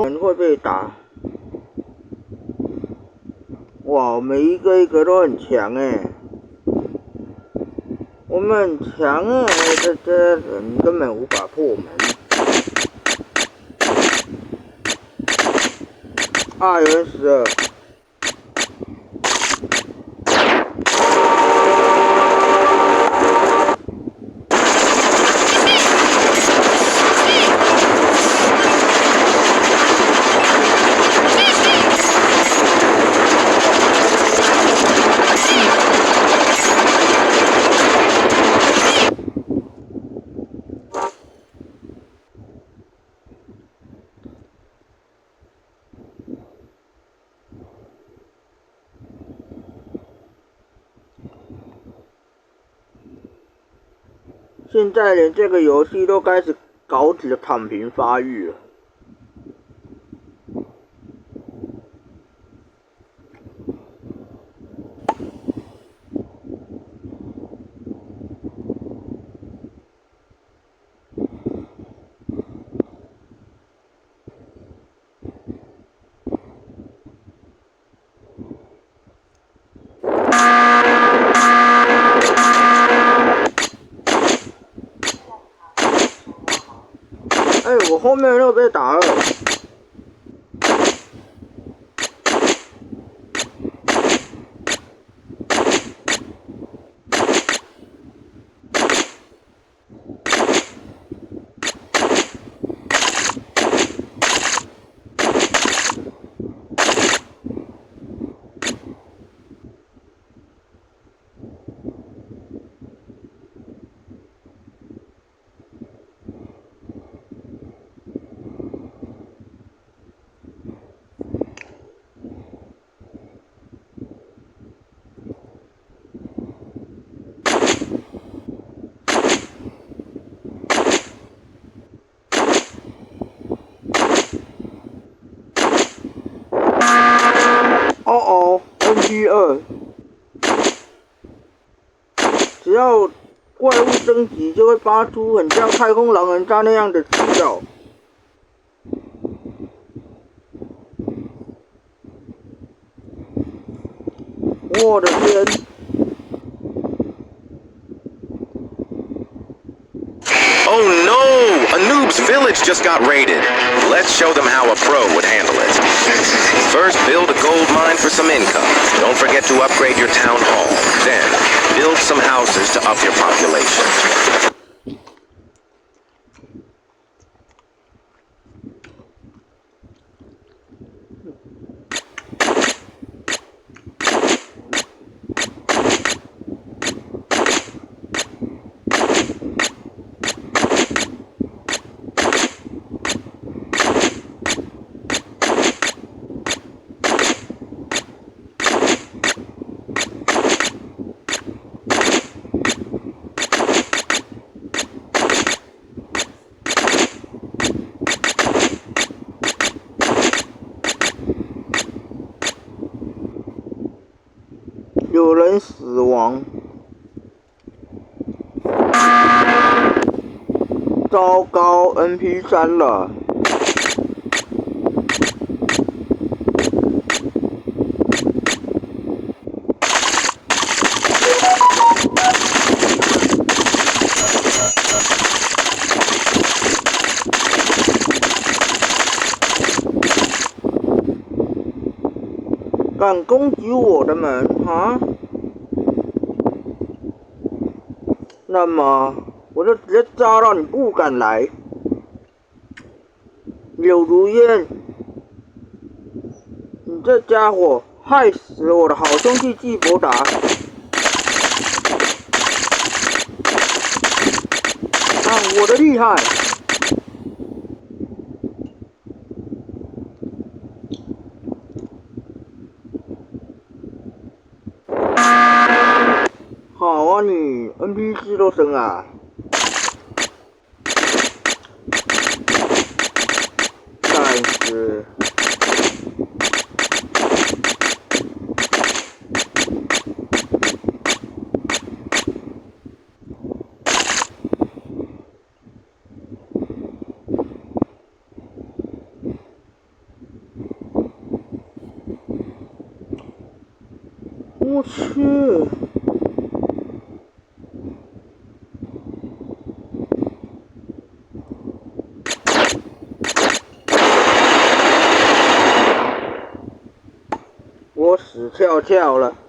人会被打。哇，每一个一个都很强哎，我们很强哎，这人根本无法破门。啊，有人死了。现在连这个游戏都开始搞起了躺平发育了。哎，我后面又被打了。哦 ，NP2，只要怪物升级，就会发出很像太空狼人杀那样的指导。我的天！ Oh no! A noob's village just got raided. Let's show them how a pro would handle it. First, build a gold mine for some income. Don't forget to upgrade your town hall. Then, build some houses to up your population.有人死亡，糟糕 ，NP3 了。敢攻击我的门啊？那么我就直接炸到你不敢来。柳如烟，你这家伙害死了我的好兄弟季伯达！看我的厉害！好啊你 ，NPC 都升啊！但是，我去！我死翘翘了。